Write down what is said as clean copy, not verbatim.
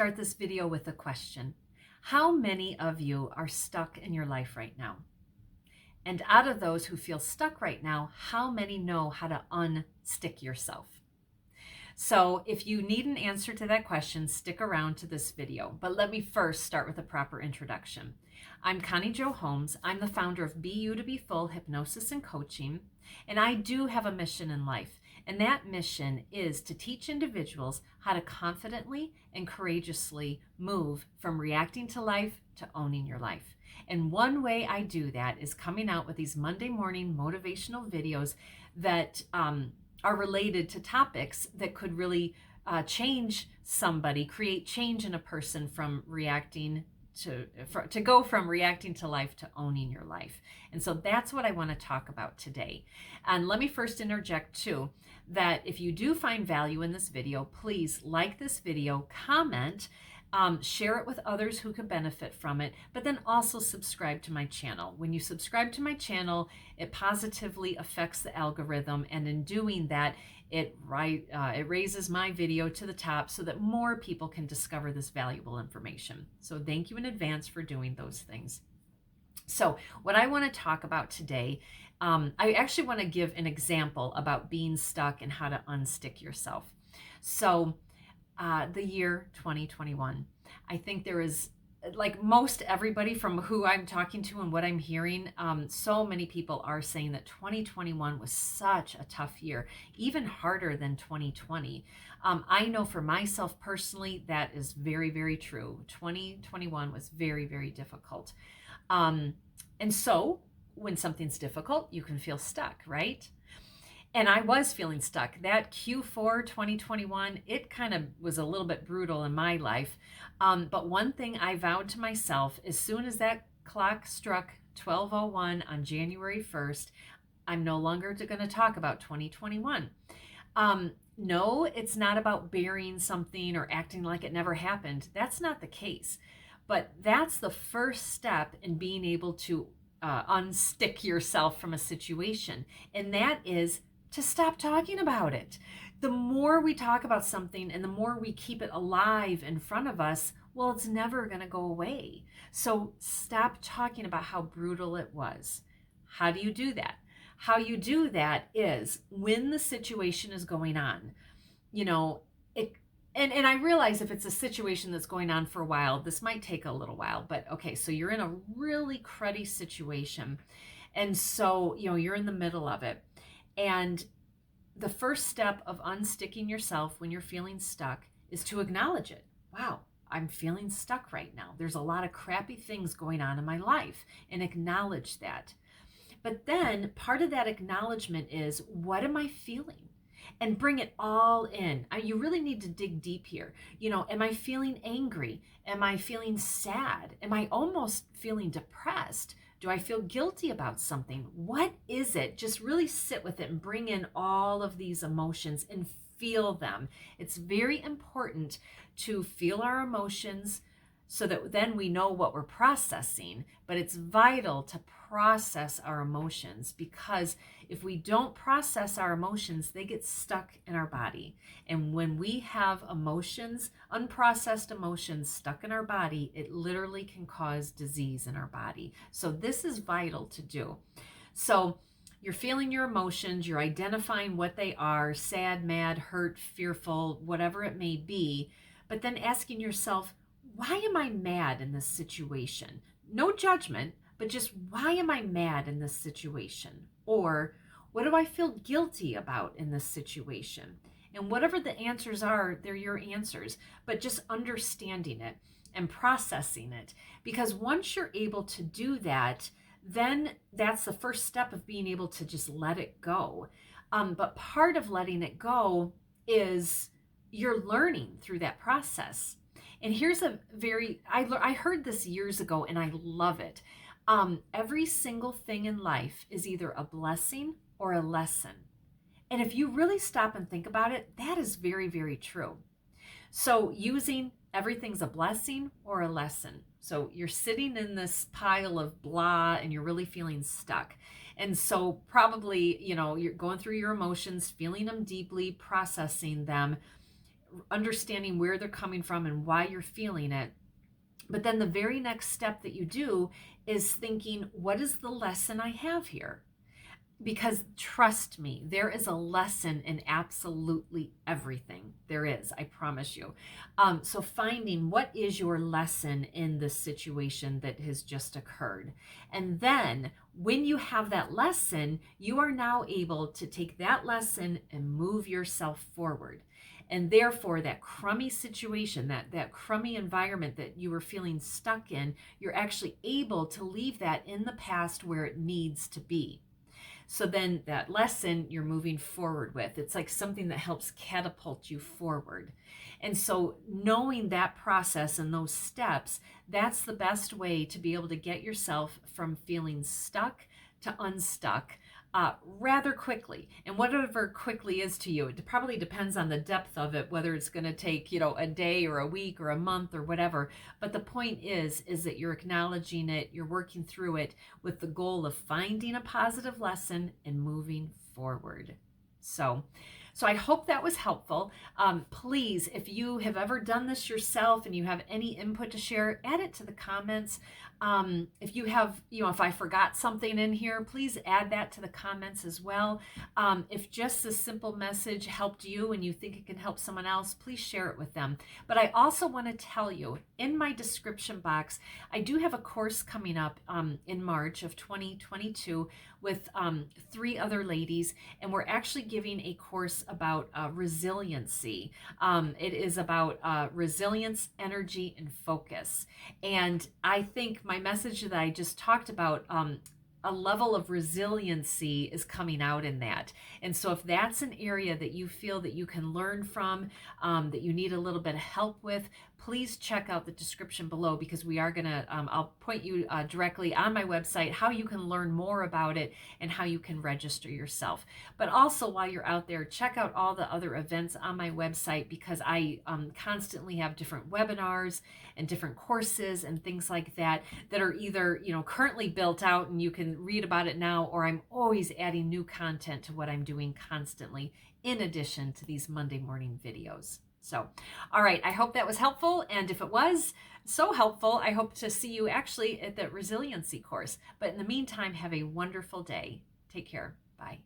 start this video with a question. How many of you are stuck in your life right now? And out of those who feel stuck right now, how many know how to unstick yourself? So if you need an answer to that question, stick around to this video. But let me first start with a proper introduction. I'm Connie Jo Holmes. I'm the founder of BU2BFULL Hypnosis and Coaching, and I do have a mission in life. And that mission is to teach individuals how to confidently and courageously move from reacting to life to owning your life. And one way I do that is coming out with these Monday morning motivational videos that are related to topics that could really change somebody, create change in a person from reacting to go from reacting to life to owning your life. And so that's what I want to talk about today. And let me first interject too, that if you do find value in this video, please like this video, comment, share it with others who could benefit from it, but then also subscribe to my channel. When you subscribe to my channel, it positively affects the algorithm, and in doing that, it raises my video to the top so that more people can discover this valuable information. So thank you in advance for doing those things. So what I want to talk about today, I actually want to give an example about being stuck and how to unstick yourself. So the year 2021, I think there is, like most everybody from who I'm talking to and what I'm hearing, so many people are saying that 2021 was such a tough year, even harder than 2020. I know for myself personally, that is very, very true. 2021 was very, very difficult. And so when something's difficult, you can feel stuck, right? And I was feeling stuck. That Q4 2021, it kind of was a little bit brutal in my life. But one thing I vowed to myself, as soon as that clock struck 12:01 on January 1st, I'm no longer going to talk about 2021. No, it's not about burying something or acting like it never happened. That's not the case. But that's the first step in being able to unstick yourself from a situation. And that is to stop talking about it. The more we talk about something and the more we keep it alive in front of us, well, it's never going to go away. So stop talking about how brutal it was. How do you do that? How you do that is when the situation is going on, and I realize if it's a situation that's going on for a while, this might take a little while, but okay, so you're in a really cruddy situation. And so, you're in the middle of it. And the first step of unsticking yourself when you're feeling stuck is to acknowledge it. Wow, I'm feeling stuck right now. There's a lot of crappy things going on in my life, and acknowledge that. But then part of that acknowledgement is, what am I feeling? And bring it all in. You really need to dig deep here. Am I feeling angry? Am I feeling sad? Am I almost feeling depressed? Do I feel guilty about something? What is it? Just really sit with it and bring in all of these emotions and feel them. It's very important to feel our emotions so that then we know what we're processing. But it's vital to process our emotions, because if we don't process our emotions, they get stuck in our body. And when we have emotions, unprocessed emotions stuck in our body, it literally can cause disease in our body. So this is vital to do. So you're feeling your emotions, you're identifying what they are: sad, mad, hurt, fearful, whatever it may be. But then asking yourself, why am I mad in this situation? No judgment, but just, why am I mad in this situation? Or what do I feel guilty about in this situation? And whatever the answers are, they're your answers, but just understanding it and processing it. Because once you're able to do that, then that's the first step of being able to just let it go. But part of letting it go is you're learning through that process. And here's I heard this years ago, and I love it. Every single thing in life is either a blessing or a lesson. And if you really stop and think about it, that is very, very true. So using everything's a blessing or a lesson. So you're sitting in this pile of blah and you're really feeling stuck. And so probably, you're going through your emotions, feeling them deeply, processing them. understanding where they're coming from and why you're feeling it. But then the very next step that you do is thinking, what is the lesson I have here? Because trust me, there is a lesson in absolutely everything. There is, I promise you. So finding what is your lesson in the situation that has just occurred. And then when you have that lesson, you are now able to take that lesson and move yourself forward. And therefore, that crummy situation, that crummy environment that you were feeling stuck in, you're actually able to leave that in the past where it needs to be. So then that lesson you're moving forward with, it's like something that helps catapult you forward. And so knowing that process and those steps, that's the best way to be able to get yourself from feeling stuck to unstuck rather quickly. And whatever quickly is to you, it probably depends on the depth of it, whether it's going to take, a day or a week or a month or whatever. But the point is that you're acknowledging it, you're working through it with the goal of finding a positive lesson and moving forward. So I hope that was helpful. Please, if you have ever done this yourself and you have any input to share, add it to the comments. If you have, if I forgot something in here, please add that to the comments as well. If just a simple message helped you and you think it can help someone else, please share it with them. But I also want to tell you, in my description box, I do have a course coming up in March of 2022 with 3 other ladies, and we're actually giving a course about resiliency. It is about resilience, energy, and focus. And I think my message that I just talked about, a level of resiliency is coming out in that. And so if that's an area that you feel that you can learn from, that you need a little bit of help with, please check out the description below, because we are going to, I'll point you directly on my website how you can learn more about it and how you can register yourself. But also while you're out there, check out all the other events on my website, because I constantly have different webinars and different courses and things like that are either, currently built out and you can read about it now, or I'm always adding new content to what I'm doing constantly, in addition to these Monday morning videos. So, all right, I hope that was helpful. And if it was so helpful, I hope to see you actually at the resiliency course. But in the meantime, have a wonderful day. Take care. Bye.